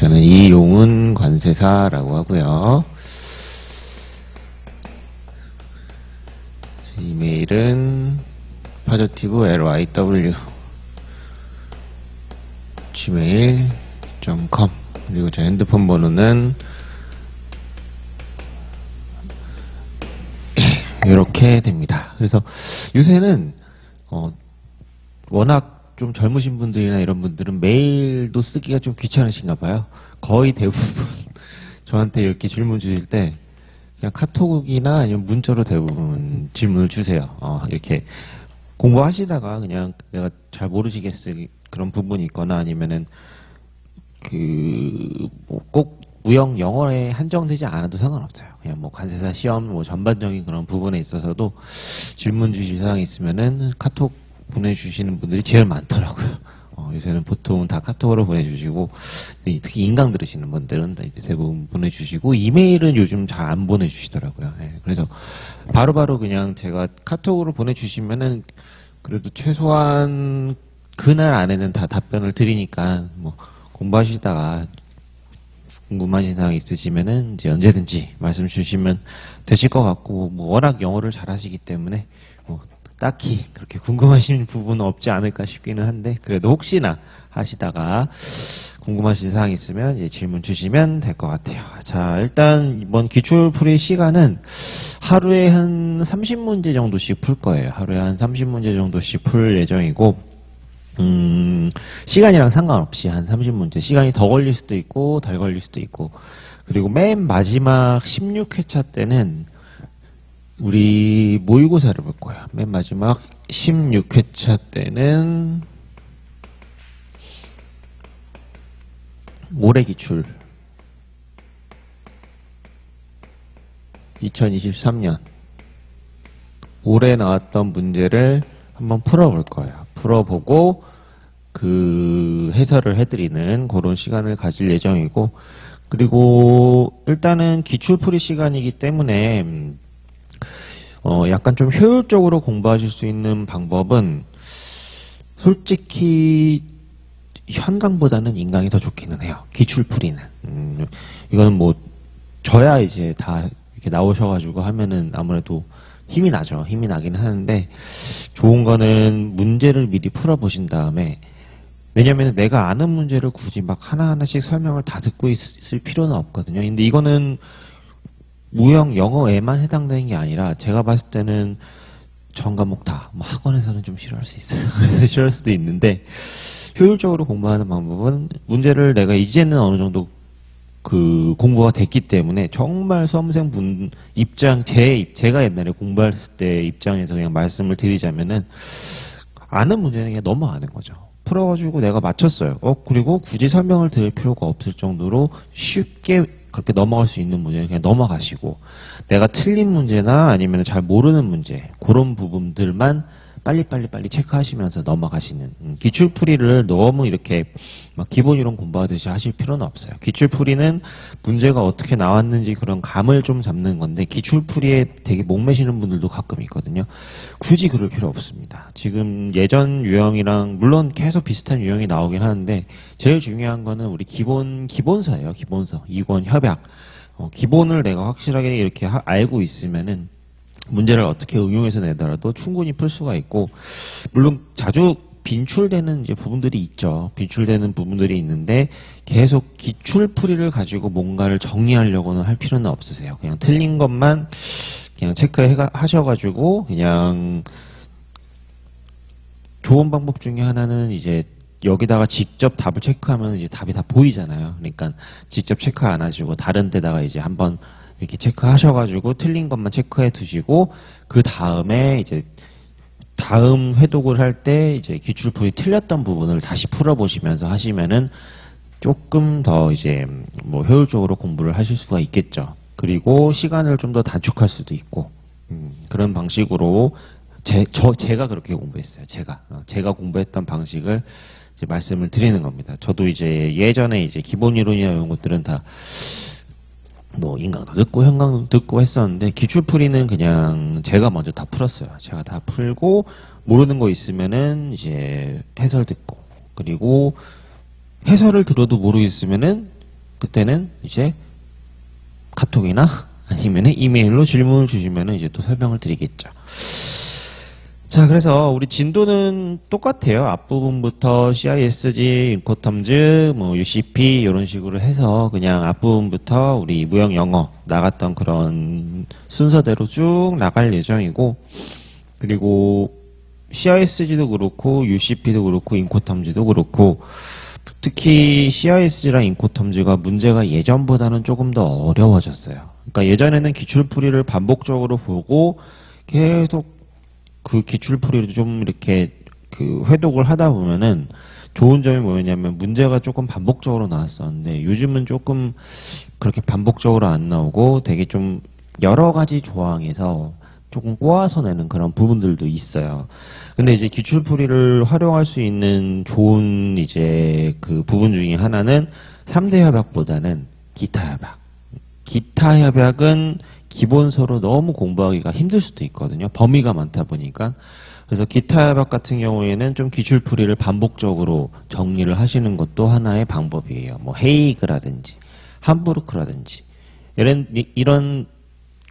저는 이용은 관세사라고 하고요. 이메일은 positive.lyw gmail.com 그리고 제 핸드폰 번호는 이렇게 됩니다. 그래서 요새는 워낙 좀 젊으신 분들이나 이런 분들은 메일도 쓰기가 좀 귀찮으신가 봐요. 거의 대부분 저한테 이렇게 질문 주실 때 그냥 카톡이나 아니면 문자로 대부분 질문을 주세요. 이렇게 공부하시다가 그냥 내가 잘 모르시겠을 그런 부분이 있거나 아니면은 꼭 무형 영어에 한정되지 않아도 상관없어요. 그냥 뭐 관세사 시험 뭐 전반적인 그런 부분에 있어서도 질문 주실 사항이 있으면은 카톡 보내주시는 분들이 제일 많더라고요. 요새는 보통 다 카톡으로 보내주시고, 특히 인강 들으시는 분들은 이제 대부분 보내주시고, 이메일은 요즘 잘 안 보내주시더라고요. 그래서 바로바로 그냥 제가 카톡으로 보내주시면은 그래도 최소한 그날 안에는 다 답변을 드리니까, 뭐, 공부하시다가 궁금하신 사항 있으시면은 이제 언제든지 말씀 주시면 되실 것 같고, 뭐, 워낙 영어를 잘 하시기 때문에, 딱히 그렇게 궁금하신 부분은 없지 않을까 싶기는 한데 그래도 혹시나 하시다가 궁금하신 사항 있으면 이제 질문 주시면 될 것 같아요. 자, 일단 이번 기출풀이 시간은 하루에 한 30문제 정도씩 풀 거예요. 하루에 한 30문제 정도씩 풀 예정이고 시간이랑 상관없이 한 30문제 시간이 더 걸릴 수도 있고 덜 걸릴 수도 있고 그리고 맨 마지막 16회차 때는 우리 모의고사를 볼 거예요. 맨 마지막 16회차 때는 모래기출 2023년 올해 나왔던 문제를 한번 풀어볼 거예요. 풀어보고 그 해설을 해드리는 그런 시간을 가질 예정이고 그리고 일단은 기출풀이 시간이기 때문에 약간 좀 효율적으로 공부하실 수 있는 방법은 솔직히 현강보다는 인강이 더 좋기는 해요. 기출풀이는. 이거는 뭐 저야 이제 다 이렇게 나오셔가지고 하면은 아무래도 힘이 나죠. 힘이 나긴 하는데 좋은 거는 문제를 미리 풀어보신 다음에 왜냐면 내가 아는 문제를 굳이 막 하나하나씩 설명을 다 듣고 있을 필요는 없거든요. 근데 이거는 무형 영어에만 해당되는 게 아니라 제가 봤을 때는 전 과목 다 뭐 학원에서는 좀 싫어할 수 있어요. 그래서 싫어할 수도 있는데 효율적으로 공부하는 방법은 문제를 내가 이제는 어느 정도 공부가 됐기 때문에 정말 수험생 분 입장 제가 옛날에 공부했을 때 입장에서 그냥 말씀을 드리자면은 아는 문제는 그냥 너무 아는 거죠. 풀어가지고 내가 맞췄어요. 그리고 굳이 설명을 드릴 필요가 없을 정도로 쉽게 그렇게 넘어갈 수 있는 문제는 그냥 넘어가시고 내가 틀린 문제나 아니면 잘 모르는 문제 그런 부분들만 빨리 체크하시면서 넘어가시는 기출풀이를 너무 이렇게 막 기본 이론 공부하듯이 하실 필요는 없어요. 기출풀이는 문제가 어떻게 나왔는지 그런 감을 좀 잡는 건데 기출풀이에 되게 목매시는 분들도 가끔 있거든요. 굳이 그럴 필요 없습니다. 지금 예전 유형이랑 물론 계속 비슷한 유형이 나오긴 하는데 제일 중요한 거는 우리 기본서예요. 기본서, 이권, 협약. 기본을 내가 확실하게 이렇게 알고 있으면은 문제를 어떻게 응용해서 내더라도 충분히 풀 수가 있고 물론 자주 빈출되는 이제 부분들이 있죠. 빈출되는 부분들이 있는데 계속 기출풀이를 가지고 뭔가를 정리하려고는 할 필요는 없으세요. 그냥 틀린 것만 그냥 체크하셔가지고 그냥 좋은 방법 중에 하나는 이제 여기다가 직접 답을 체크하면 이제 답이 다 보이잖아요. 그러니까 직접 체크 안 하시고 다른 데다가 이제 한번 이렇게 체크하셔가지고 틀린 것만 체크해 두시고 그 다음에 이제 다음 회독을 할 때 이제 기출풀이 틀렸던 부분을 다시 풀어보시면서 하시면은 조금 더 이제 뭐 효율적으로 공부를 하실 수가 있겠죠. 그리고 시간을 좀 더 단축할 수도 있고 그런 방식으로 제가 그렇게 공부했어요. 제가 공부했던 방식을 이제 말씀을 드리는 겁니다. 저도 이제 예전에 이제 기본 이론이나 이런 것들은 다 뭐 인강도 듣고 현강도 듣고 했었는데 기출풀이는 그냥 제가 먼저 다 풀었어요. 제가 다 풀고 모르는 거 있으면은 이제 해설 듣고 그리고 해설을 들어도 모르겠으면은 그때는 이제 카톡이나 아니면 이메일로 질문을 주시면 이제 또 설명을 드리겠죠. 자, 그래서 우리 진도는 똑같아요. 앞부분부터 CISG, 인코텀즈, 뭐 UCP 이런 식으로 해서 그냥 앞부분부터 우리 무형 영어 나갔던 그런 순서대로 쭉 나갈 예정이고, 그리고 CISG도 그렇고 UCP도 그렇고 인코텀즈도 그렇고, 특히 CISG랑 인코텀즈가 문제가 예전보다는 조금 더 어려워졌어요. 그러니까 예전에는 기출풀이를 반복적으로 보고 계속 그 기출풀이를 좀 이렇게 그 회독을 하다 보면은 좋은 점이 뭐였냐면 문제가 조금 반복적으로 나왔었는데, 요즘은 조금 그렇게 반복적으로 안 나오고 되게 좀 여러 가지 조항에서 조금 꼬아서 내는 그런 부분들도 있어요. 근데 이제 기출풀이를 활용할 수 있는 좋은 이제 그 부분 중에 하나는 3대 협약보다는 기타 협약. 기타 협약은 기본서로 너무 공부하기가 힘들 수도 있거든요. 범위가 많다 보니까. 그래서 기타 협약 같은 경우에는 좀 기출풀이를 반복적으로 정리를 하시는 것도 하나의 방법이에요. 뭐 헤이그라든지 함부르크라든지 이런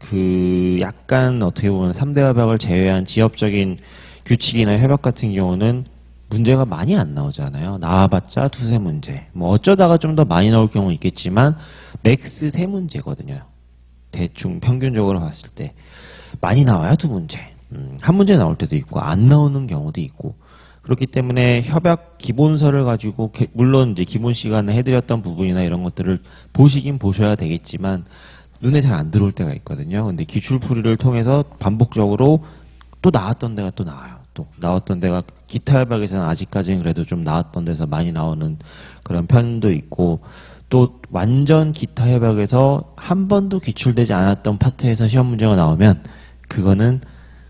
그 약간 어떻게 보면 3대 협약을 제외한 지역적인 규칙이나 협약 같은 경우는 문제가 많이 안 나오잖아요. 나와봤자 두세 문제. 뭐 어쩌다가 좀 더 많이 나올 경우 있겠지만 맥스 세 문제거든요. 대충 평균적으로 봤을 때 많이 나와야 두 문제. 한 문제 나올 때도 있고 안 나오는 경우도 있고, 그렇기 때문에 협약 기본서를 가지고 물론 이제 기본 시간에 해드렸던 부분이나 이런 것들을 보시긴 보셔야 되겠지만 눈에 잘 안 들어올 때가 있거든요. 근데 기출풀이를 통해서 반복적으로 또 나왔던 데가 또 나와요. 또 나왔던 데가 기타 협약에서는 아직까지는 그래도 좀 나왔던 데서 많이 나오는 그런 편도 있고, 또 완전 기타 협약에서 한 번도 기출되지 않았던 파트에서 시험 문제가 나오면 그거는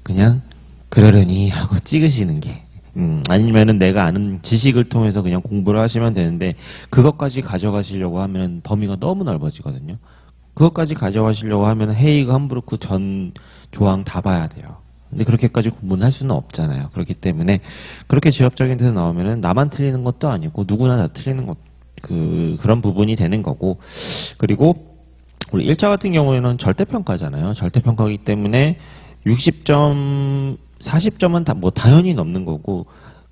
그냥 그러려니 하고 찍으시는 게, 아니면은 내가 아는 지식을 통해서 그냥 공부를 하시면 되는데, 그것까지 가져가시려고 하면 범위가 너무 넓어지거든요. 그것까지 가져가시려고 하면 헤이그, 함부르크 전 조항 다 봐야 돼요. 근데 그렇게까지 공부는 할 수는 없잖아요. 그렇기 때문에 그렇게 지역적인 데서 나오면은 나만 틀리는 것도 아니고 누구나 다 틀리는 것, 그런 부분이 되는 거고, 그리고 우리 1차 같은 경우에는 절대평가잖아요. 절대평가이기 때문에 60점, 40점은 뭐 당연히 넘는 거고,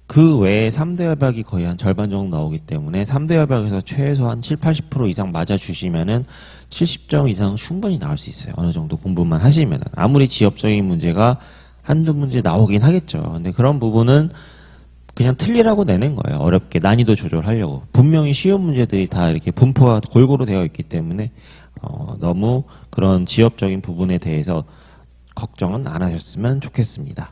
그 외에 3대 협약이 거의 한 절반 정도 나오기 때문에 3대 협약에서 최소한 7, 80% 이상 맞아주시면은 70점 이상 충분히 나올 수 있어요. 어느 정도 공부만 하시면은. 아무리 지역적인 문제가 한두 문제 나오긴 하겠죠. 근데 그런 부분은 그냥 틀리라고 내는 거예요. 어렵게 난이도 조절하려고. 분명히 쉬운 문제들이 다 이렇게 분포가 골고루 되어 있기 때문에 너무 그런 지역적인 부분에 대해서 걱정은 안 하셨으면 좋겠습니다.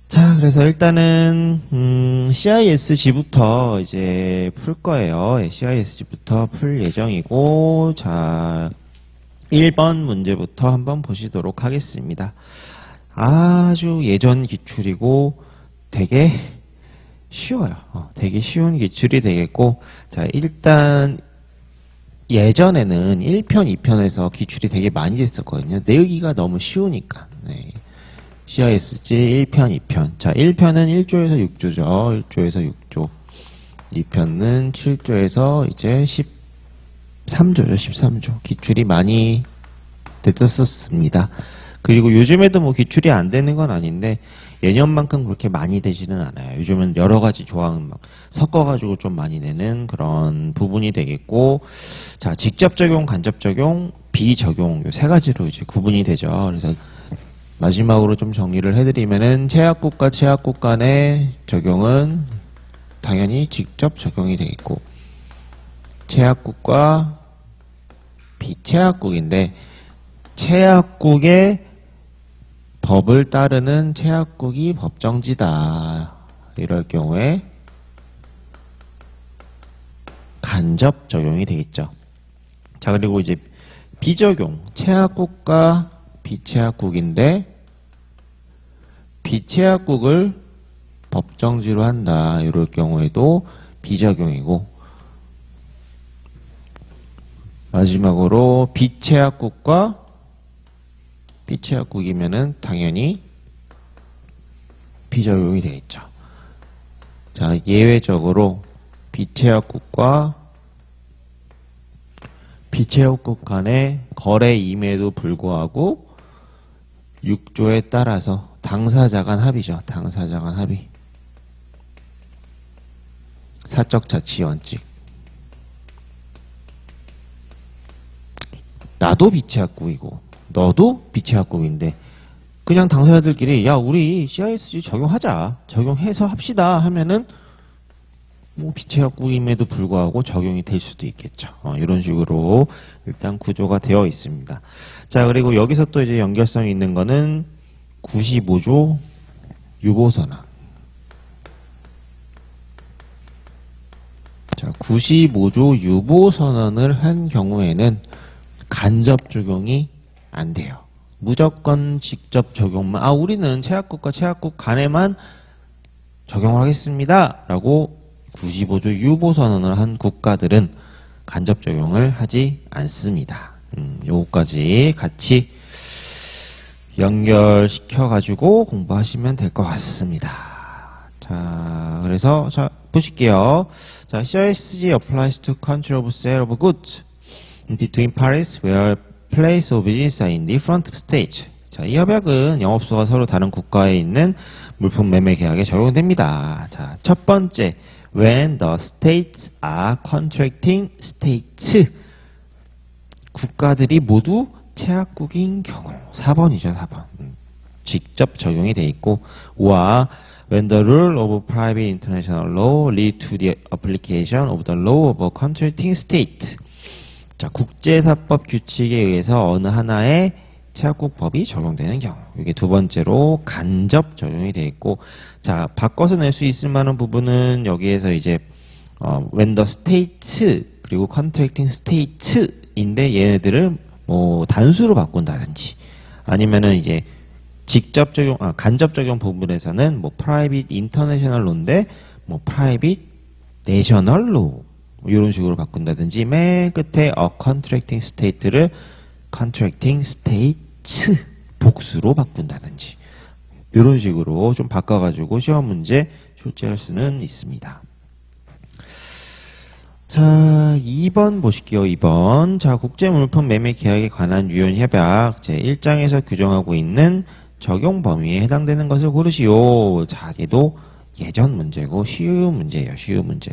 자, 그래서 일단은 CISG부터 이제 풀 거예요. CISG부터 풀 예정이고, 자 1번 문제부터 한번 보시도록 하겠습니다. 아주 예전 기출이고 되게 쉬워요. 되게 쉬운 기출이 되겠고, 자 일단 예전에는 1편, 2편에서 기출이 되게 많이 됐었거든요. 내우기가 너무 쉬우니까. 네. CISG 1편, 2편. 자, 1편은 1조에서 6조죠. 1조에서 6조. 2편은 7조에서 이제 13조죠. 13조. 기출이 많이 됐었습니다. 그리고 요즘에도 뭐 기출이 안 되는 건 아닌데 예년만큼 그렇게 많이 되지는 않아요. 요즘은 여러 가지 조항 막 섞어가지고 좀 많이 내는 그런 부분이 되겠고, 자 직접 적용, 간접 적용, 비적용 요 세 가지로 이제 구분이 되죠. 그래서 마지막으로 좀 정리를 해드리면은 체약국과 체약국 간의 적용은 당연히 직접 적용이 되겠고, 체약국과 비체약국인데 체약국의 법을 따르는 체약국이 법정지다. 이럴 경우에 간접 적용이 되겠죠. 자, 그리고 이제 비적용, 체약국과 비체약국인데 비체약국을 법정지로 한다. 이럴 경우에도 비적용이고, 마지막으로 비체약국과 비체약국이면은 당연히 비적용이 되겠죠. 자, 예외적으로 비체약국과 비채업국 간의 거래임에도 불구하고 6조에 따라서 당사자 간 합의죠. 당사자 간 합의. 사적 자치 원칙. 나도 비채합국이고 너도 비채합국인데 그냥 당사자들끼리 야 우리 CISG 적용하자. 적용해서 합시다 하면은 뭐 비채합국임에도 불구하고 적용이 될 수도 있겠죠. 이런 식으로 일단 구조가 되어 있습니다. 자, 그리고 여기서 또 이제 연결성이 있는 거는 95조 유보선언. 자, 95조 유보선언을 한 경우에는 간접 적용이 안 돼요. 무조건 직접 적용만, 우리는 채합국과 채합국 간에만 적용을 하겠습니다. 라고 95조 유보선언을 한 국가들은 간접 적용을 하지 않습니다. 요거까지 같이 연결시켜가지고 공부하시면 될 것 같습니다. 자, 그래서, 자, 보실게요. 자, CISG applies to country of sale of goods between parties where place of business are in different states. 자, 이 협약은 영업소가 서로 다른 국가에 있는 물품 매매 계약에 적용됩니다. 자, 첫 번째, when the states are contracting states. 국가들이 모두 채합국인 경우. 4번이죠, 4번. 직접 적용이 돼 있고, 와, when the rule of private international law lead to the application of the law of a contracting state. 자, 국제사법 규칙에 의해서 어느 하나의 채합국 법이 적용되는 경우. 이게 두 번째로 간접 적용이 되어 있고, 자, 바꿔서 낼 수 있을 만한 부분은 여기에서 이제 when the states 그리고 contracting states인데 얘네들을 뭐 단수로 바꾼다든지 아니면은 이제 직접 적용, 간접 적용 부분에서는 뭐 private international law인데 뭐 private national law 이런 식으로 바꾼다든지 맨 끝에 a contracting state를 contracting states 복수로 바꾼다든지 이런 식으로 좀 바꿔가지고 시험 문제 출제할 수는 있습니다. 자, 2번 보실게요. 2번. 자, 국제물품 매매 계약에 관한 유엔 협약 제1장에서 규정하고 있는 적용 범위에 해당되는 것을 고르시오. 자, 얘도 예전 문제고 쉬운 문제예요. 쉬운 문제.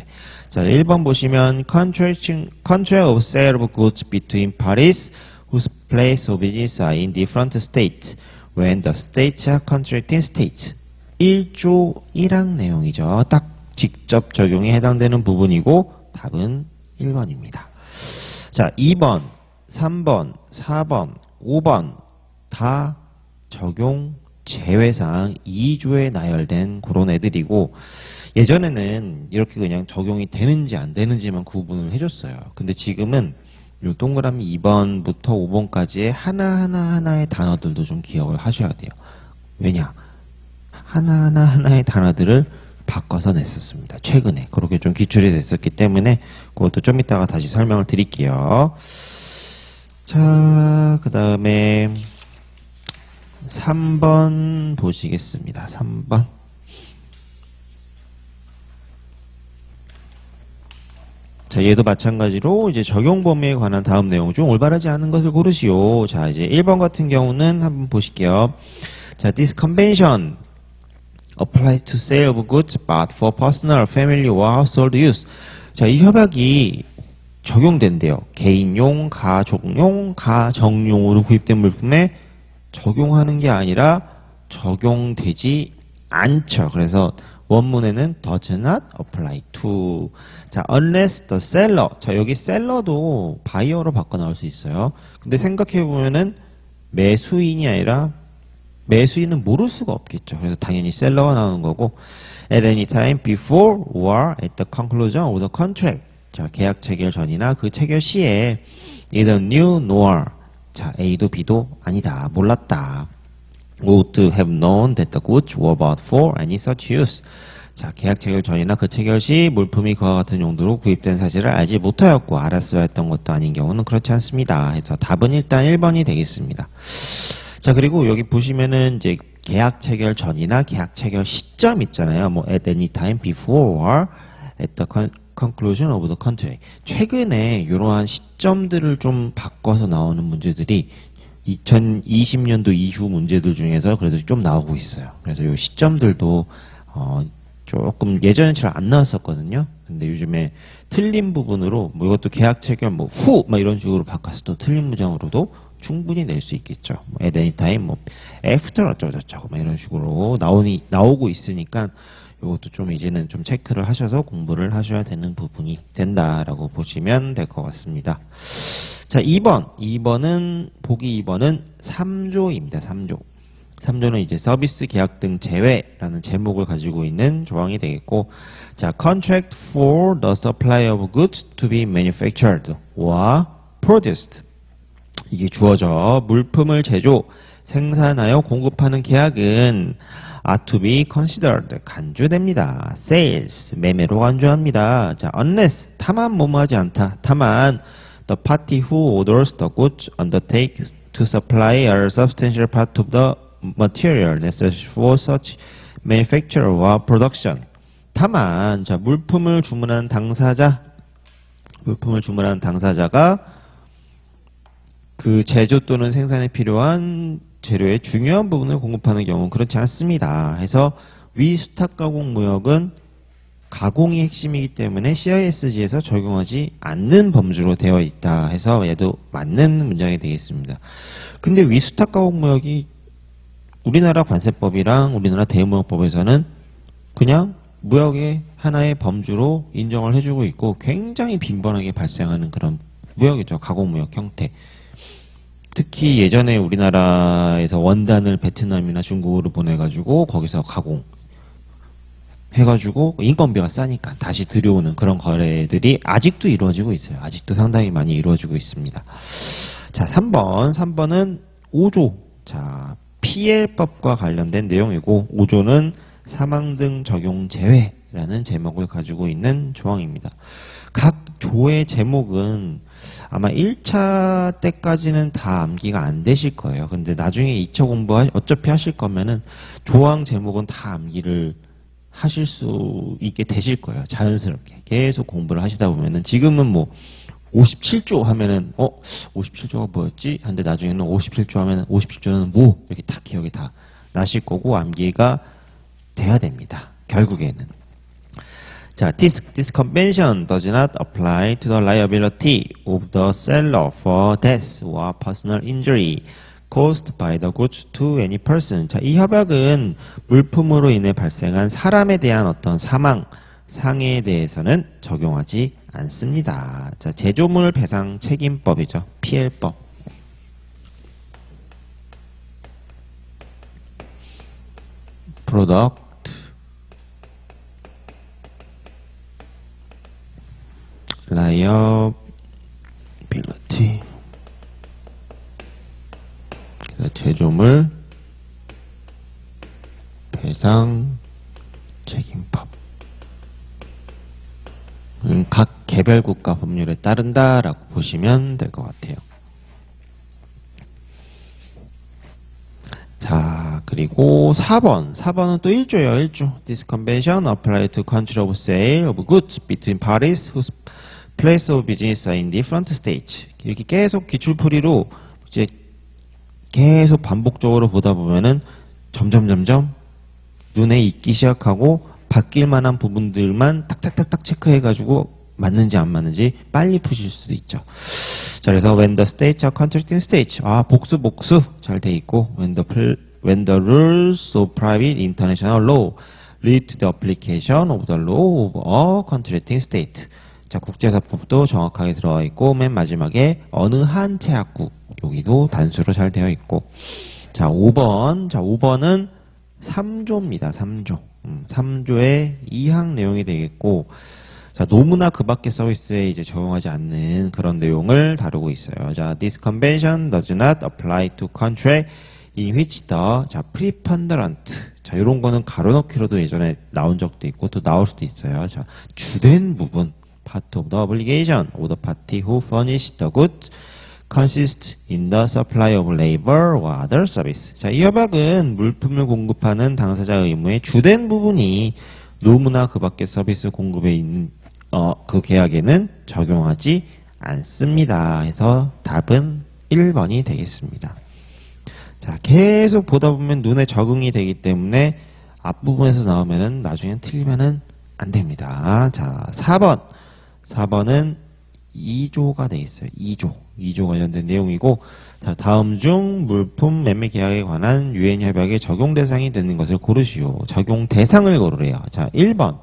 자, 1번 보시면 contract of sale of goods between parties whose place of business are in different states when the states are contracting states. 1조 1항 내용이죠. 딱 직접 적용에 해당되는 부분이고 답은 1번입니다. 자, 2번, 3번, 4번, 5번 다 적용 제외사항 2조에 나열된 그런 애들이고 예전에는 이렇게 그냥 적용이 되는지 안 되는지만 구분을 해줬어요. 근데 지금은 요 동그라미 2번부터 5번까지의 하나의 단어들도 좀 기억을 하셔야 돼요. 왜냐? 하나의 단어들을 바꿔서 냈었습니다. 최근에. 그렇게 좀 기출이 됐었기 때문에 그것도 좀 이따가 다시 설명을 드릴게요. 자, 그 다음에 3번 보시겠습니다. 3번. 자, 얘도 마찬가지로 이제 적용 범위에 관한 다음 내용 중 올바르지 않은 것을 고르시오. 자, 이제 1번 같은 경우는 한번 보실게요. 자, this convention applies to sale of goods but for personal, family or household use. 자, 이 협약이 적용된대요. 개인용, 가족용, 가정용으로 구입된 물품에 적용하는 게 아니라 적용되지 않죠. 그래서 원문에는 does not apply to. 자, unless the seller. 자, 여기 셀러도 바이어로 바꿔 나올 수 있어요. 근데 생각해 보면은 매수인이 아니라 매수인은 모를 수가 없겠죠. 그래서 당연히 셀러가 나오는 거고 at any time before or at the conclusion of the contract. 자, 계약 체결 전이나 그 체결 시에 neither knew nor. 자, A도 B도 아니다. 몰랐다. would have known that the goods were bought for any such use. 자, 계약 체결 전이나 그 체결 시 물품이 그와 같은 용도로 구입된 사실을 알지 못하였고 알았어야 했던 것도 아닌 경우는 그렇지 않습니다. 해서 답은 일단 1번이 되겠습니다. 자, 그리고 여기 보시면은 이제 계약 체결 전이나 계약 체결 시점 있잖아요. 뭐 at any time before or at the conclusion of the contract. 최근에 이러한 시점들을 좀 바꿔서 나오는 문제들이 2020년도 이후 문제들 중에서 그래도 좀 나오고 있어요. 그래서 이 시점들도 조금 예전엔 잘 안 나왔었거든요. 근데 요즘에 틀린 부분으로 뭐 이것도 계약 체결 뭐 후 막 이런 식으로 바꿔서 또 틀린 문장으로도 충분히 낼 수 있겠죠. 뭐 at any time 뭐 after 어쩌고저쩌고 막 이런 식으로 나오고 있으니까 이것도 좀 이제는 좀 체크를 하셔서 공부를 하셔야 되는 부분이 된다라고 보시면 될 것 같습니다. 자, 2번은 보기 2번은 3조입니다. 3조. 3조는 이제 서비스 계약 등 제외라는 제목을 가지고 있는 조항이 되겠고, 자, contract for the supply of goods to be manufactured or produced. 이게 주어져. 물품을 제조, 생산하여 공급하는 계약은 are to be considered. 간주됩니다. sales. 매매로 간주합니다. 자, unless. 다만 뭐뭐하지 않다. 다만 the party who orders the goods undertakes to supply a substantial part of the material necessary for such manufacture or production. 다만, 자, 물품을 주문한 당사자가 그 제조 또는 생산에 필요한 재료의 중요한 부분을 공급하는 경우는 그렇지 않습니다. 해서 위수탁 가공 무역은 가공이 핵심이기 때문에 CISG에서 적용하지 않는 범주로 되어 있다 해서 얘도 맞는 문장이 되겠습니다. 근데 위수탁 가공 무역이 우리나라 관세법이랑 우리나라 대무역법에서는 그냥 무역의 하나의 범주로 인정을 해주고 있고 굉장히 빈번하게 발생하는 그런 무역이죠. 가공무역 형태. 특히 예전에 우리나라에서 원단을 베트남이나 중국으로 보내가지고 거기서 가공 해가지고 인건비가 싸니까 다시 들여오는 그런 거래들이 아직도 이루어지고 있어요. 아직도 상당히 많이 이루어지고 있습니다. 자, 3번은 5조. 자, PL법과 관련된 내용이고 5조는 사망 등 적용 제외라는 제목을 가지고 있는 조항입니다. 각 조의 제목은 아마 1차 때까지는 다 암기가 안 되실 거예요. 근데 나중에 2차 공부 어차피 하실 거면은 조항 제목은 다 암기를 하실 수 있게 되실 거예요. 자연스럽게. 계속 공부를 하시다 보면은 지금은 뭐 57조 하면은 57조가 뭐였지? 근데 나중에는 57조 하면은 57조는 뭐 이렇게 다 기억이 다 나실 거고 암기가 돼야 됩니다. 결국에는. 자, this convention does not apply to the liability of the seller for death or personal injury caused by the goods to any person. 자, 이 협약은 물품으로 인해 발생한 사람에 대한 어떤 상해에 대해서는 적용하지 않습니다. 자, 제조물 배상 책임법이죠. PL법. Product Liability. 그래서 제조물 배상 책임법. 각 개별 국가 법률에 따른다라고 보시면 될 것 같아요. 자, 그리고 4번은 또 1조예요. 1조. This convention applies to control of sale of goods between parties whose place of business are in different states. 이렇게 계속 기출풀이로 이제 계속 반복적으로 보다 보면은 점점 눈에 익기 시작하고 바뀔 만한 부분들만 딱딱딱딱 체크해가지고 맞는지 안 맞는지 빨리 푸실 수도 있죠. 자, 그래서 when the states are contracting states. 복수 잘 돼 있고 when the rules of private international law lead to the application of the law of a contracting state. 자, 국제사법도 정확하게 들어가 있고 맨 마지막에 어느 한 제약국 여기도 단수로 잘 되어 있고. 자, 5번은 3조입니다. 3조. 3조의 2항 내용이 되겠고, 자, 노무나 그 밖의 서비스에 이제 적용하지 않는 그런 내용을 다루고 있어요. 자, this convention does not apply to contract in which the, 자, preponderant. 자, 이런 거는 가로넣기로도 예전에 나온 적도 있고 또 나올 수도 있어요. 자, 주된 부분, part of the obligation of the party who furnish the goods consist in the supply of labor or other service. 자, 이 협약은 물품을 공급하는 당사자 의무의 주된 부분이 노무나 그 밖의 서비스 공급에 있는 그 계약에는 적용하지 않습니다. 해서 답은 1번이 되겠습니다. 자, 계속 보다 보면 눈에 적응이 되기 때문에 앞부분에서 나오면은 나중엔 틀리면은 안 됩니다. 자, 4번. 4번은 2조가 돼 있어요. 2조 관련된 내용이고, 자, 다음 중 물품 매매 계약에 관한 유엔 협약의 적용 대상이 되는 것을 고르시오. 적용 대상을 고르래요. 자, 1번.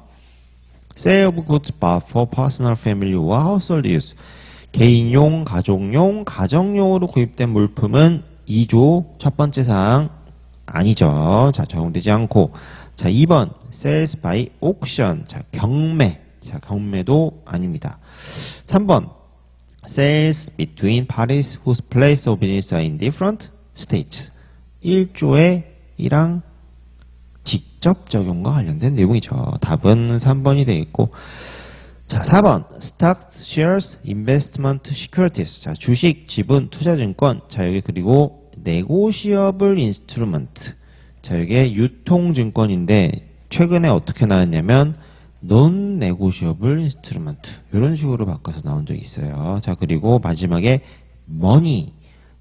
Sale of goods bought for personal, family or household use. 개인용, 가족용, 가정용으로 구입된 물품은 2조 첫 번째 사항 아니죠. 자, 적용되지 않고. 자, 2번. Sales by auction. 자, 경매. 자, 경매도 아닙니다. 3번. Sales between parties whose place of business are in different states. 1조의 1항 직접 적용과 관련된 내용이죠. 답은 3번이 되겠고. 자, 4번. Stocks, shares, investment securities. 자, 주식, 지분, 투자증권. 자, 여기 그리고 negotiable instrument. 자, 이게 유통증권인데 최근에 어떻게 나왔냐면 non-negotiable instrument. 이런 식으로 바꿔서 나온 적이 있어요. 자, 그리고 마지막에 money.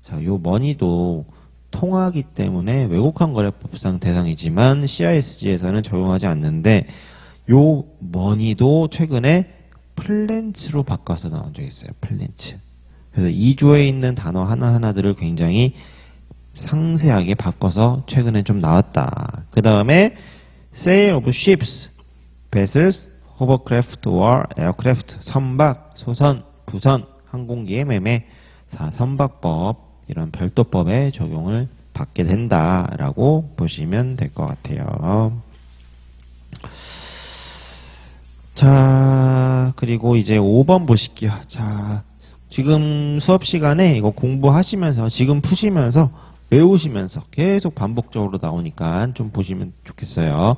자, 요 money도 통화하기 때문에 왜곡한 거래법상 대상이지만 CISG에서는 적용하지 않는데 요 money도 최근에 플랜츠로 바꿔서 나온 적이 있어요. 플랜츠. 그래서 2조에 있는 단어 하나하나들을 굉장히 상세하게 바꿔서 최근에 좀 나왔다. 그 다음에 sale of ships, vessels, hovercraft or aircraft, 선박, 소선, 부선, 항공기의 매매, 선박법 이런 별도법에 적용을 받게 된다라고 보시면 될 것 같아요. 자, 그리고 이제 5번 보실게요. 자, 지금 수업 시간에 이거 공부하시면서 지금 푸시면서 외우시면서 계속 반복적으로 나오니까 좀 보시면 좋겠어요.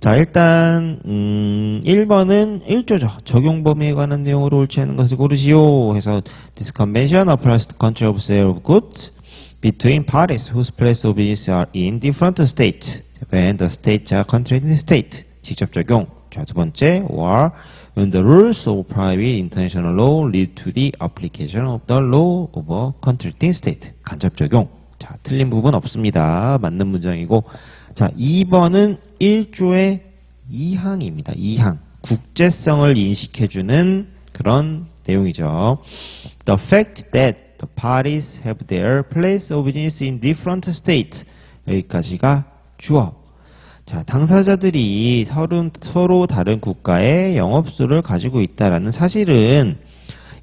자, 일단 1번은 1조죠. 적용 범위에 관한 내용으로 옳지 않은 것을 고르시오. 해서 This convention applies to control of sale of goods between parties whose place of business are in different states when the states are contracting state. 직접 적용. 자, 두 번째, or when the rules of private international law lead to the application of the law of a contracting state. 간접 적용. 자, 틀린 부분 없습니다. 맞는 문장이고. 자, 2번은 1조의 2항입니다. 2항. 국제성을 인식해주는 그런 내용이죠. The fact that the parties have their place of business in different states. 여기까지가 주어. 자, 당사자들이 서로 다른 국가의 영업소를 가지고 있다라는 사실은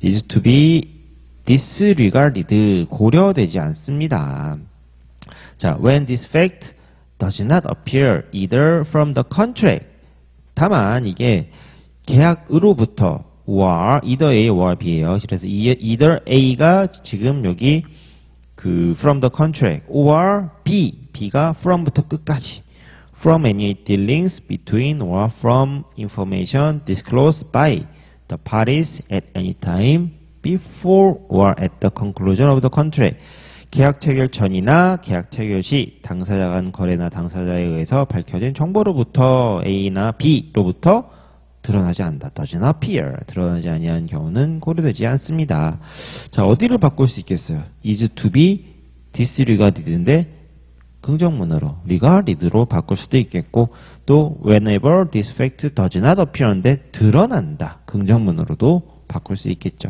is to be disregarded, 고려되지 않습니다. 자, when this fact does not appear either from the contract. 다만 이게 계약으로부터 or either A or B예요. 그래서 either A가 지금 여기 그 from the contract or B, B가 from부터 끝까지. From any dealings between or from information disclosed by the parties at any time before or at the conclusion of the contract. 계약 체결 전이나 계약 체결 시 당사자 간 거래나 당사자에 의해서 밝혀진 정보로부터 A나 B로부터 드러나지 않는다. does not appear. 드러나지 아니한 경우는 고려되지 않습니다. 자, 어디를 바꿀 수 있겠어요? is to be disregarded인데 긍정문으로 regarded로 바꿀 수도 있겠고, 또 whenever this fact does not appear인데 드러난다. 긍정문으로도 바꿀 수 있겠죠.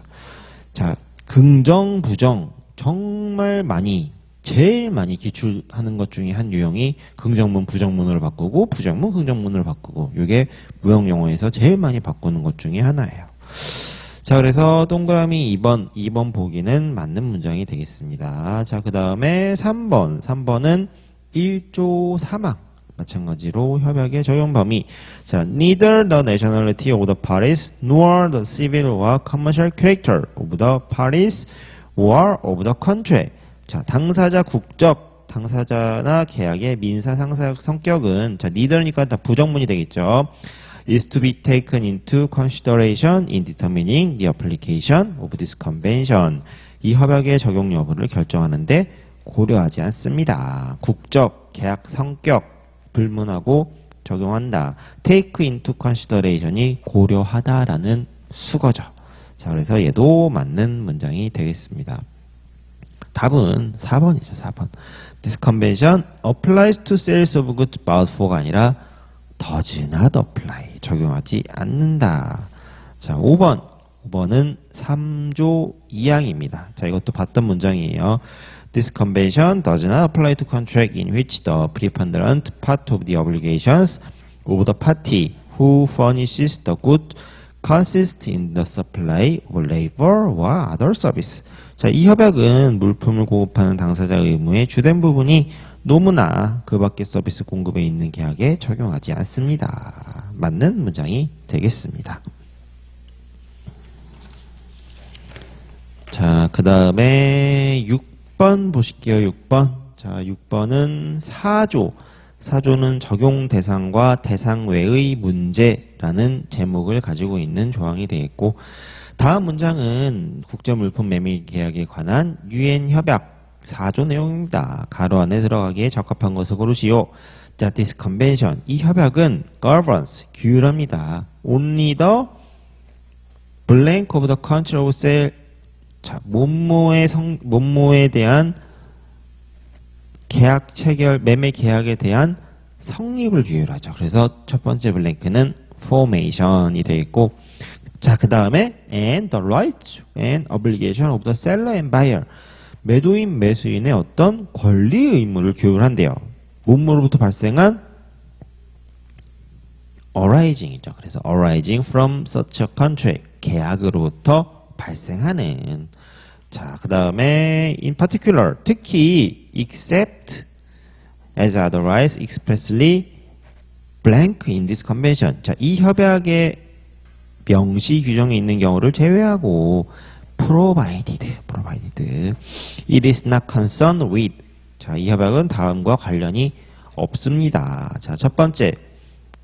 자, 긍정, 부정 정말 많이 제일 많이 기출하는 것 중에 한 유형이 긍정문 부정문으로 바꾸고 부정문 긍정문으로 바꾸고, 이게 무형영어에서 제일 많이 바꾸는 것 중에 하나예요. 자, 그래서 동그라미 2번 보기는 맞는 문장이 되겠습니다. 자, 그 다음에 3번은 1조 3항 마찬가지로 협약의 적용 범위. 자, neither the nationality of the parties nor the civil or commercial character of the parties or of the contract. 자, 당사자 국적, 당사자나 계약의 민사 상사적 성격은, 자, neither니까 다 부정문이 되겠죠. is to be taken into consideration in determining the application of this convention. 이 협약의 적용 여부를 결정하는데 고려하지 않습니다. 국적, 계약 성격 불문하고 적용한다. take into consideration이 고려하다라는 수거죠. 자, 그래서 얘도 맞는 문장이 되겠습니다. 답은 4번이죠, 4번. This convention applies to sales of goods bought for가 아니라 does not apply. 적용하지 않는다. 자, 5번. 5번은 3조 2항입니다. 자, 이것도 봤던 문장이에요. This convention does not apply to contract in which the preponderant part of the obligations of the party who furnishes the good consists in the supply of labor or other service. 자, 이 협약은 물품을 공급하는 당사자의 의무의 주된 부분이 노무나 그 밖의 서비스 공급에 있는 계약에 적용하지 않습니다. 맞는 문장이 되겠습니다. 자, 그 다음에 6번 보실게요. 6번. 자, 6번은 4조. 4조는 적용 대상과 대상 외의 문제라는 제목을 가지고 있는 조항이 되겠고, 다음 문장은 국제물품매매계약에 관한 유엔 협약 4조 내용입니다. 가로 안에 들어가기에 적합한 것을 고르시오. 자, this convention, 이 협약은 governs, 규율합니다. only the blank of the country of sale. 자, 몸모에 대한 계약 체결, 매매 계약에 대한 성립을 규율하죠. 그래서 첫 번째 블랭크는 formation이 되겠고, 자, 그 다음에 and the rights and obligation of the seller and buyer. 매도인, 매수인의 어떤 권리 의무를 규율한대요. 몸모로부터 발생한 arising이죠. 그래서 arising from such a contract. 계약으로부터 발생하는. 자, 그 다음에 in particular, 특히 except as otherwise expressly blank in this convention. 자, 이 협약의 명시 규정에 있는 경우를 제외하고 provided it is not concerned with. 자, 이 협약은 다음과 관련이 없습니다. 자, 첫 번째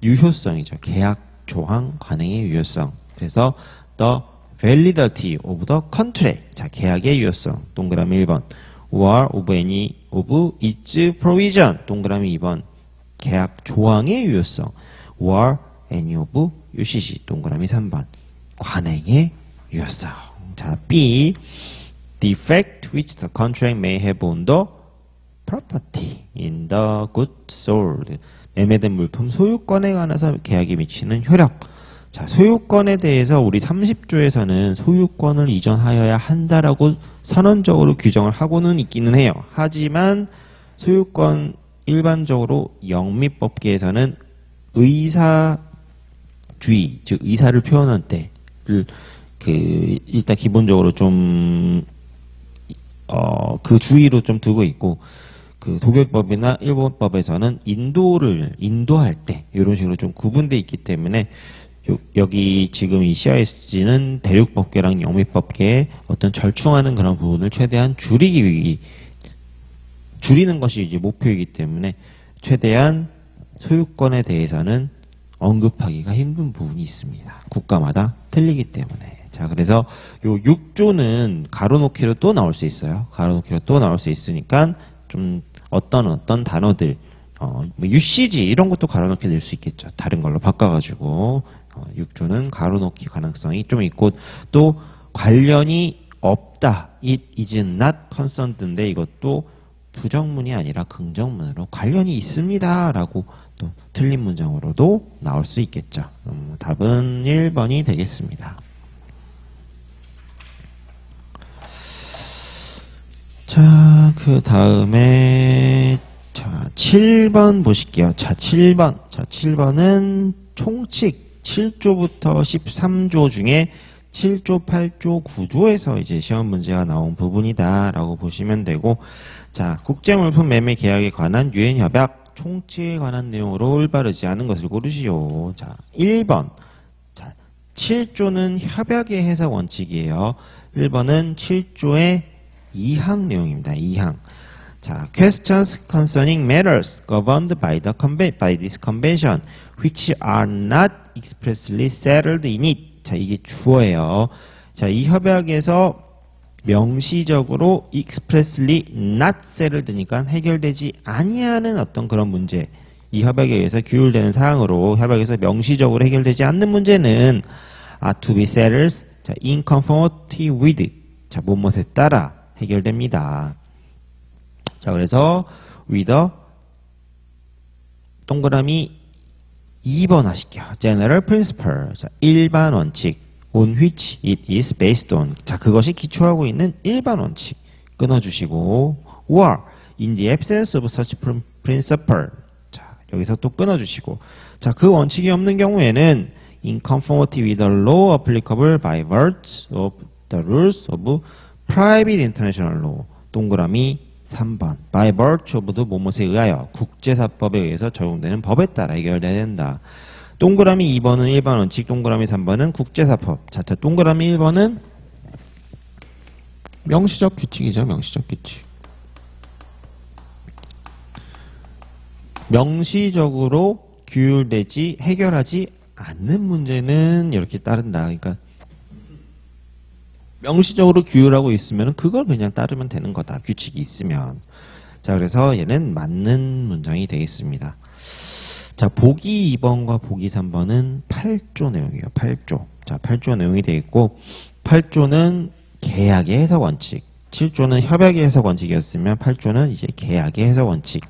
유효성이죠. 계약 조항 관행의 유효성. 그래서 the validity of the contract. 자, 계약의 유효성. 동그라미 1번. or of any of its provision. 동그라미 2번. 계약 조항의 유효성. or any of UCC. 동그라미 3번. 관행의 유효성. 자, B. The effect which the contract may have on the property in the good sold. 매매된 물품 소유권에 관해서 계약이 미치는 효력. 자, 소유권에 대해서 우리 30조에서는 소유권을 이전하여야 한다라고 선언적으로 규정을 하고는 있기는 해요. 하지만 소유권 일반적으로 영미법계에서는 의사주의, 즉 의사를 표현할 때를 일단 기본적으로 좀 그 주의로 좀 두고 있고, 그 독일법이나 일본법에서는 인도할 때 이런 식으로 좀 구분되어 있기 때문에 여기 지금 이 CISG는 대륙법계랑 영미법계의 어떤 절충하는 그런 부분을 최대한 줄이는 것이 이제 목표이기 때문에 최대한 소유권에 대해서는 언급하기가 힘든 부분이 있습니다. 국가마다 틀리기 때문에. 자, 그래서 요 6조는 가로놓기로 또 나올 수 있어요. 가로놓기로 또 나올 수 있으니까 좀 어떤 단어들, 뭐 UCG 이런 것도 가로놓기 낼 수 있겠죠. 다른 걸로 바꿔가지고 6조는 가로놓기 가능성이 좀 있고, 또 관련이 없다. It is not concerned인데 이것도 부정문이 아니라 긍정문으로 관련이 있습니다라고 또 틀린 문장으로도 나올 수 있겠죠. 답은 1번이 되겠습니다. 자, 그 다음에 7번 보실게요. 자, 7번은 총칙 7조부터 13조 중에 7조, 8조, 9조에서 이제 시험 문제가 나온 부분이다라고 보시면 되고, 자, 국제물품 매매 계약에 관한 유엔 협약 총칙에 관한 내용으로 올바르지 않은 것을 고르시오. 자, 1번. 자, 7조는 협약의 해석 원칙이에요. 1번은 7조의 2항 내용입니다. 2항. 자, questions concerning matters governed by this convention, which are not expressly settled in it. 자, 이게 주어예요. 자, 이 협약에서 명시적으로 expressly not settled 되니까 해결되지 아니하는 어떤 그런 문제. 이 협약에 의해서 규율되는 사항으로 협약에서 명시적으로 해결되지 않는 문제는 are to be settled 자, in conformity with 자, 뭐뭐에 따라 해결됩니다. 자, 그래서 with a 동그라미 2번 하실게요. General principle. 자, 일반 원칙. On which it is based on. 자, 그것이 기초하고 있는 일반 원칙. 끊어주시고. Or, in the absence of such principle. 자, 여기서 또 끊어주시고. 자, 그 원칙이 없는 경우에는 in conformity with the law applicable by virtue of the rules of private international law. 동그라미 3번. by virtue of the 뭐뭐에 의하여 국제사법에 의해서 적용되는 법에 따라 해결돼야 된다. 동그라미 2번은 일반 원칙, 동그라미 3번은 국제사법. 자, 동그라미 1번은 명시적 규칙이죠. 명시적 규칙. 명시적으로 규율되지 해결하지 않는 문제는 이렇게 따른다. 그러니까 명시적으로 규율하고 있으면 그걸 그냥 따르면 되는 거다. 규칙이 있으면. 자, 그래서 얘는 맞는 문장이 되겠습니다. 자, 보기 2번과 보기 3번은 8조 내용이에요. 8조. 자, 8조 내용이 되어 있고 8조는 계약의 해석 원칙. 7조는 협약의 해석 원칙이었으면 8조는 이제 계약의 해석 원칙.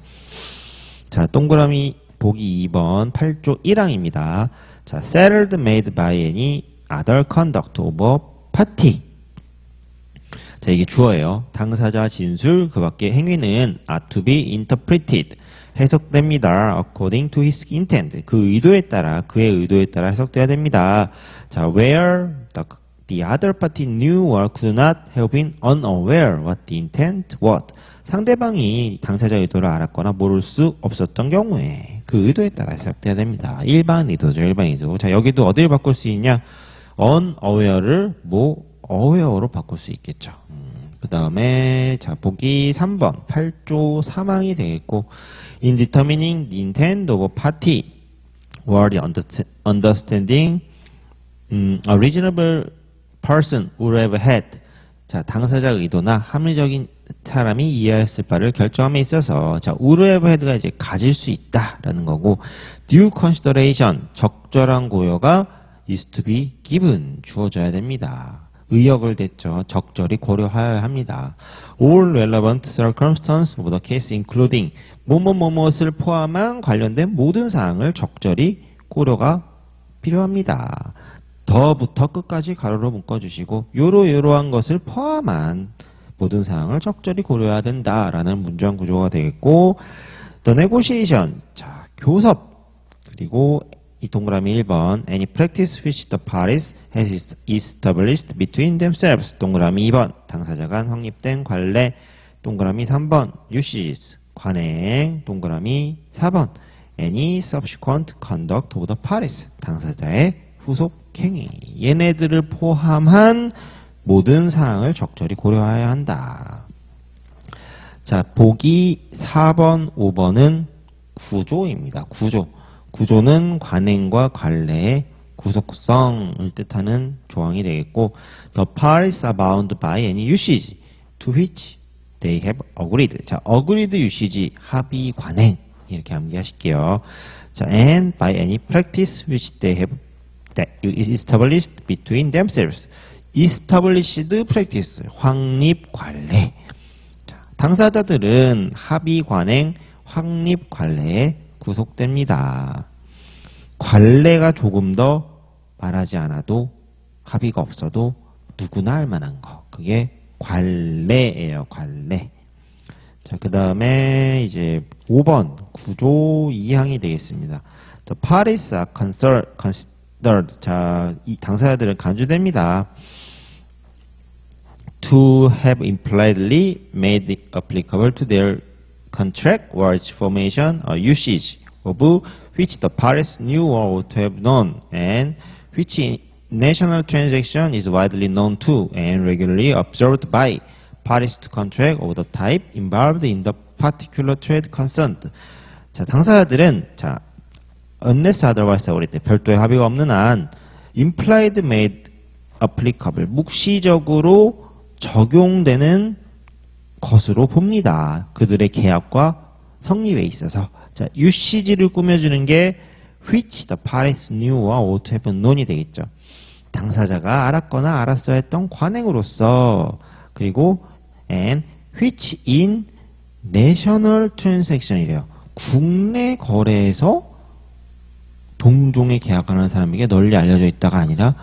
자, 동그라미 보기 2번 8조 1항입니다. 자, settled made by any other conduct of a party. 자, 이게 주어예요. 당사자 진술 그 밖의 행위는 are to be interpreted. 해석됩니다. according to his intent. 그 의도에 따라, 그의 의도에 따라 해석돼야 됩니다. 자, where the other party knew or could not have been unaware what the intent was. 상대방이 당사자 의도를 알았거나 모를 수 없었던 경우에 그 의도에 따라 해석돼야 됩니다. 일반 의도죠. 일반 의도. 자, 여기도 어디를 바꿀 수 있냐? unaware를 aware로 바꿀 수 있겠죠. 그 다음에 자, 보기 3번 8조 3항이 되겠고 in determining the intent of a party or the understanding a reasonable person would have had. 자, 당사자 의도나 합리적인 사람이 이해했을 바를 결정함에 있어서 자, would have had가 이제 가질 수 있다라는 거고 due consideration 적절한 고려가 is to be given 주어져야 됩니다. 의역을 댔죠. 적절히 고려하여야 합니다. All relevant circumstances of the case including 뭐뭐뭐뭇을 포함한 관련된 모든 사항을 적절히 고려가 필요합니다. 더부터 끝까지 가로로 묶어주시고 요러한 것을 포함한 모든 사항을 적절히 고려해야 된다라는 문장 구조가 되겠고 The negotiation, 자, 교섭 그리고 이 동그라미 1번 Any practice which the parties has established between themselves. 동그라미 2번 당사자 간 확립된 관례. 동그라미 3번 usages 관행. 동그라미 4번 Any subsequent conduct of the parties. 당사자의 후속 행위. 얘네들을 포함한 모든 사항을 적절히 고려해야 한다. 자, 보기 4번, 5번은 구조입니다. 구조. 구조는 관행과 관례의 구속성을 뜻하는 조항이 되겠고 The parties are bound by any usage to which they have agreed. 자, agreed usage, 합의, 관행 이렇게 암기하실게요. 자, and by any practice which they have established between themselves. established practice, 확립, 관례. 자, 당사자들은 합의, 관행, 확립, 관례에 구속됩니다. 관례가 조금 더 말하지 않아도 합의가 없어도 누구나 할 만한 거. 그게 관례예요. 관례. 자, 그 다음에 이제 5번 구조 2항이 되겠습니다. The parties are considered. 자, 이 당사자들은 간주됩니다. To have impliedly made it applicable to their contract or its formation or usage of which the parties knew or ought to have known and which in national transaction is widely known to and regularly observed by parties to contract of the type involved in the particular trade concerned. 자, 당사자들은 자, unless otherwise agreed, 별도의 합의가 없는 한 implied made applicable, 묵시적으로 적용되는 것으로 봅니다. 그들의 계약과 성립에 있어서 자, UCG를 꾸며주는 게 which the parties knew와 ought to have known이 되겠죠. 당사자가 알았거나 알았어야 했던 관행으로서 그리고 and which in national transaction이래요. 국내 거래에서 동종에 계약하는 사람에게 널리 알려져 있다가 아니라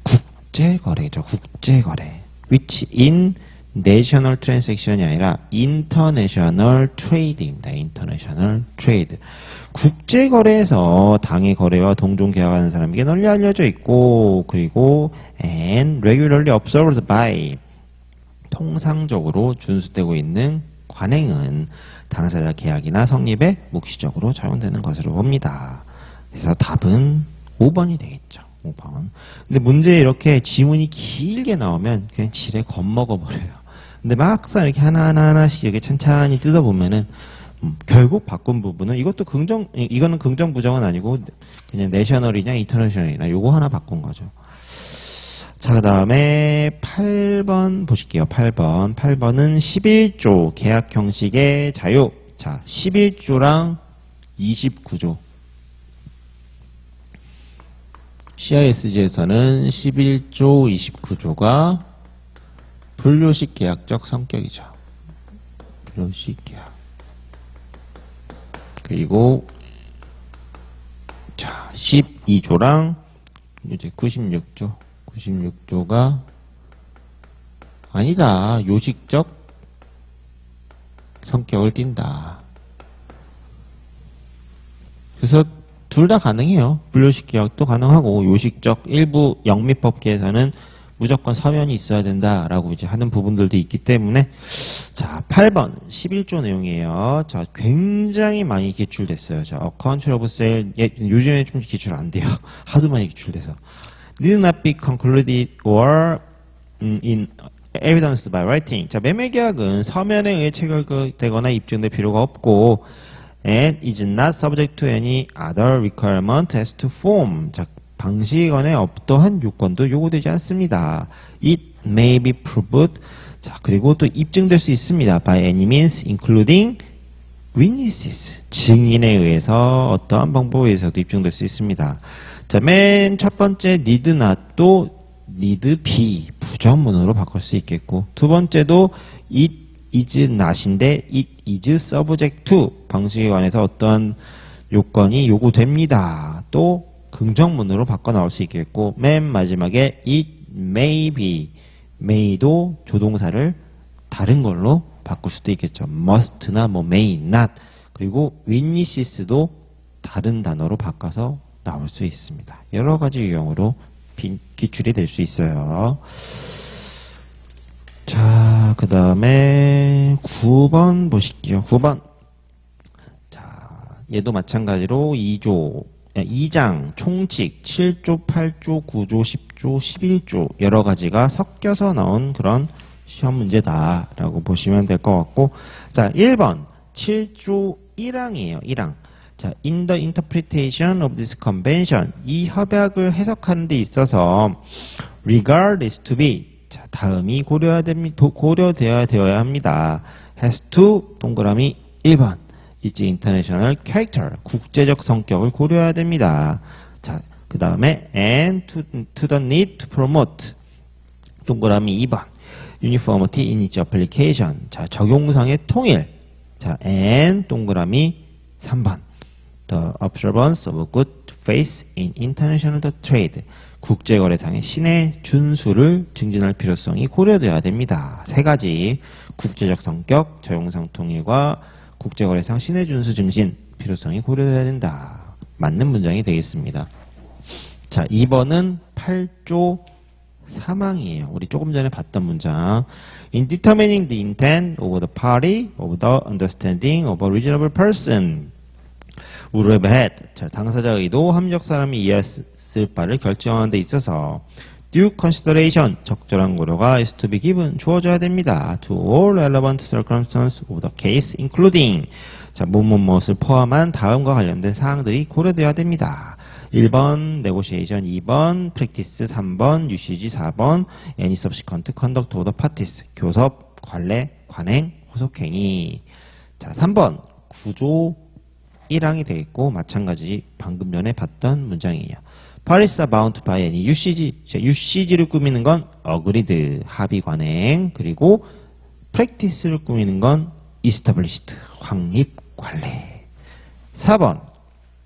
국제거래죠. 국제거래. which in national transaction이 아니라 international trade입니다. international trade. 국제거래에서 당의 거래와 동종 계약하는 사람에게 널리 알려져 있고 그리고 and regularly observed by 통상적으로 준수되고 있는 관행은 당사자 계약이나 성립에 묵시적으로 적용되는 것으로 봅니다. 그래서 답은 5번이 되겠죠. 5번. 근데 문제에 이렇게 지문이 길게 나오면 그냥 지레 겁먹어 버려요. 근데 막상 이렇게 하나씩 이렇게 찬찬히 뜯어보면은 결국 바꾼 부분은 이거는 긍정 부정은 아니고 그냥 내셔널이냐 인터내셔널이냐 요거 하나 바꾼 거죠. 자, 그 다음에 8번 보실게요. 8번. 8번은 11조 계약 형식의 자유. 자, 11조랑 29조. CISG에서는 11조 29조가 분류식 계약적 성격이죠. 분류식 계약. 그리고 자, 12조랑 이제 96조. 96조가 아니다. 요식적 성격을 띈다. 그래서 둘 다 가능해요. 분류식 계약도 가능하고 요식적 일부 영미법계에서는 무조건 서면이 있어야 된다라고 이제 하는 부분들도 있기 때문에 자, 8번 11조 내용이에요. 자, 굉장히 많이 기출됐어요. 자, Country of Sale 요즘에 좀 기출 안 돼요. 하도 많이 기출돼서 need not be concluded or in evidence by writing. 자, 매매 계약은 서면에 의해 체결되거나 입증될 필요가 없고 and is not subject to any other requirement as to form. 자, 방식원의 어떠한 요건도 요구되지 않습니다. It may be proved. 자, 그리고 또 입증될 수 있습니다. By any means, including witnesses. 증인에 의해서 어떠한 방법에 의해서도 입증될 수 있습니다. 자, 맨 첫 번째 need not도 need be 부정문으로 바꿀 수 있겠고 두 번째도 it is not인데 it is subject to 방식에 관해서 어떠한 요건이 요구됩니다. 또 긍정문으로 바꿔 나올 수 있겠고 맨 마지막에 it may be may도 조동사를 다른 걸로 바꿀 수도 있겠죠. must나 뭐 may not 그리고 witnesses도 다른 단어로 바꿔서 나올 수 있습니다. 여러 가지 유형으로 기출이 될 수 있어요. 자, 그 다음에 9번 보실게요. 9번. 자, 얘도 마찬가지로 2장, 총칙, 7조, 8조, 9조, 10조, 11조 여러 가지가 섞여서 나온 그런 시험 문제다라고 보시면 될 것 같고 자, 1번 7조 1항이에요. 1항. 자, in the interpretation of this convention 이 협약을 해석하는 데 있어서 regard is to be 자, 다음이 고려되어야 합니다. has to 동그라미 1번 its international character 국제적 성격을 고려해야 됩니다. 자, 그 다음에 and to the need to promote 동그라미 2번 uniformity in its application 자, 적용상의 통일 자, and 동그라미 3번 the observance of good faith in international trade 국제거래상의 신의 준수를 증진할 필요성이 고려되어야 됩니다. 세 가지 국제적 성격, 적용상 통일과 국제거래상 신의 준수 증진 필요성이 고려되어야 된다. 맞는 문장이 되겠습니다. 자, 2번은 8조 3항이에요. 우리 조금 전에 봤던 문장. In determining the intent of the party of the understanding of a reasonable person would have had. 자, 당사자 의도 합리적 사람이 이해했을 바를 결정하는 데 있어서 due consideration 적절한 고려가 is to be given 주어져야 됩니다. To all relevant circumstances of the case including 자, 무엇을 포함한 다음과 관련된 사항들이 고려되어야 됩니다. 1번 negotiation, 2번 practice, 3번 UCG, 4번 any subsequent conduct of the parties 교섭, 관례, 관행, 호속행위. 자, 3번 구조 1항이 되어 있고 마찬가지 방금 전에 봤던 문장이에요. Paris are bound by any UCG. UCG를 꾸미는 건 agreed, 합의 관행. 그리고 practice를 꾸미는 건 established, 확립 관례. 4번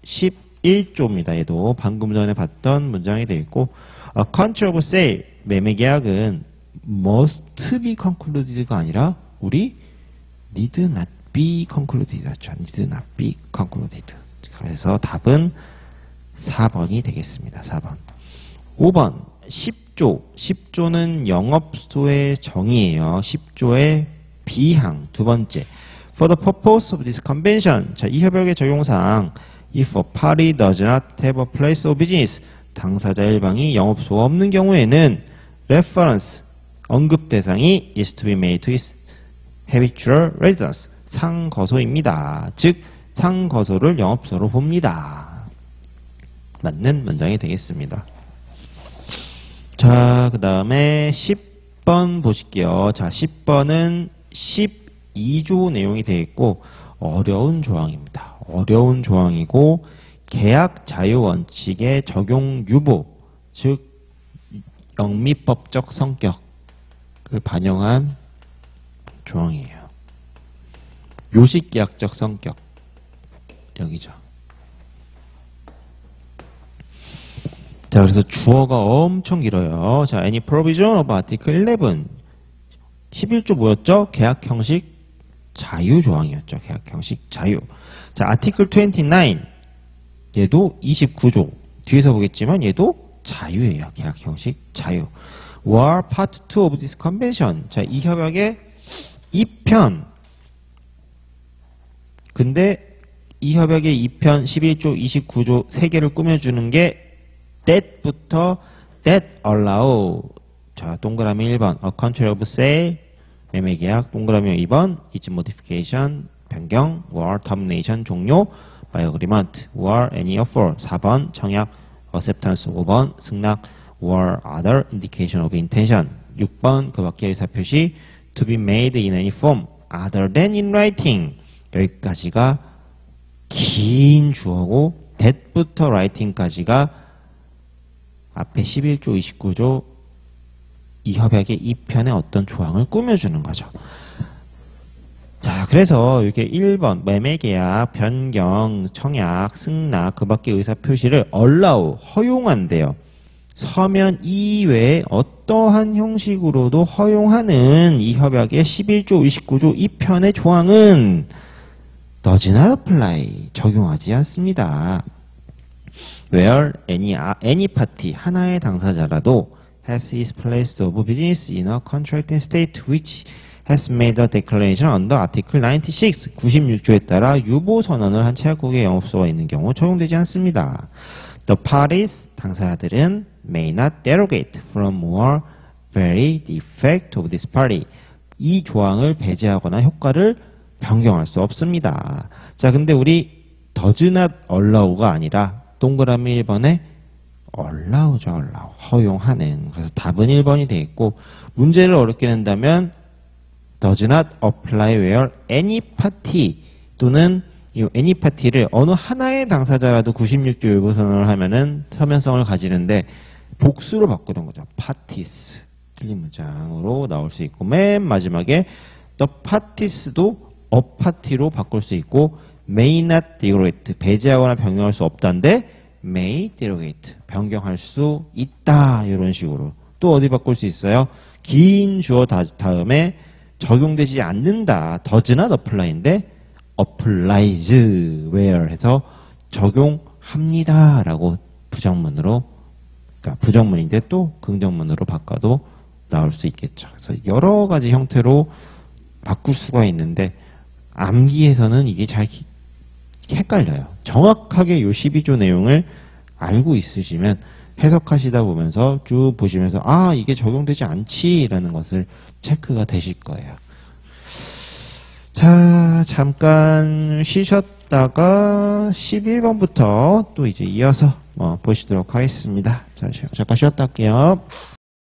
11조입니다. 얘도 방금 전에 봤던 문장이 되어 있고 A contract of sale, 매매 계약은 must be concluded가 아니라 우리 need not be concluded 죠. need not be concluded. 그래서 답은 4번이 되겠습니다. 4번. 5번 10조. 10조는 영업소의 정의예요. 10조의 B항 두 번째. For the purpose of this convention. 자, 이 협약의 적용상 if a party does not have a place of business. 당사자 일방이 영업소가 없는 경우에는 reference 언급 대상이 is to be made to his habitual residence. 상거소입니다. 즉 상거소를 영업소로 봅니다. 맞는 문장이 되겠습니다. 자, 그 다음에 10번 보실게요. 자, 10번은 12조 내용이 되어 있고 어려운 조항입니다. 어려운 조항이고 계약 자유 원칙의 적용 유보, 즉 영미법적 성격을 반영한 조항이에요. 요식계약적 성격 여기죠. 자, 그래서 주어가 엄청 길어요. 자, any provision of article 11. 11조 뭐였죠? 계약 형식 자유 조항이었죠. 계약 형식 자유. 자, article 29. 얘도 29조. 뒤에서 보겠지만 얘도 자유예요. 계약 형식 자유. War part 2 of this convention. 자, 이 협약의 2편. 근데 이 협약의 2편 11조, 29조 3개를 꾸며주는 게 that부터 that allow. 자, 동그라미 1번 a contract of sale, 매매계약. 동그라미 2번 is modification, 변경. war termination, 종료. by agreement, war any offer. 4번 청약 acceptance. 5번 승낙 war other indication of intention. 6번 그 밖의 의사표시 to be made in any form other than in writing. 여기까지가 긴 주어고 that부터 writing까지가 앞에 11조, 29조 이 협약의 2편의 어떤 조항을 꾸며주는 거죠. 자, 그래서 이렇게 1번 매매계약, 변경, 청약, 승낙, 그 밖의 의사표시를 allow, 허용한대요. 서면 이외에 어떠한 형식으로도 허용하는 이 협약의 11조, 29조 2편의 조항은 does not apply, 적용하지 않습니다. Where any party, 하나의 당사자라도 has his place of business in a contracting state which has made a declaration under Article 96, 96조에 따라 유보 선언을 한 체약국의 영업소가 있는 경우 적용되지 않습니다. The parties, 당사자들은 may not derogate from or vary the effect of this party. 이 조항을 배제하거나 효과를 변경할 수 없습니다. 자, 근데 우리 does not allow가 아니라 동그라미 1번에 allow죠, allow. 허용하는. 그래서 답은 1번이 되어 있고, 문제를 어렵게 낸다면 does not apply where any party 또는 이 any party를 어느 하나의 당사자라도 96조 유보 선언을 하면은 서면성을 가지는데 복수로 바꾸는 거죠. parties. 틀린 문장으로 나올 수 있고, 맨 마지막에 the parties도 a party로 바꿀 수 있고, may not derogate, 배제하거나 변경할 수 없다인데 may derogate, 변경할 수 있다. 이런 식으로. 또 어디 바꿀 수 있어요? 긴 주어 다음에 적용되지 않는다. does not apply인데 applies where 해서 적용합니다. 라고 부정문으로, 그러니까 부정문인데 또 긍정문으로 바꿔도 나올 수 있겠죠. 그래서 여러 가지 형태로 바꿀 수가 있는데 암기에서는 이게 잘 헷갈려요. 정확하게 요 12조 내용을 알고 있으시면 해석하시다 보면서 쭉 보시면서 아, 이게 적용되지 않지라는 것을 체크가 되실 거예요. 자, 잠깐 쉬셨다가 11번부터 또 이제 이어서 보시도록 하겠습니다. 자, 잠깐 쉬었다 할게요.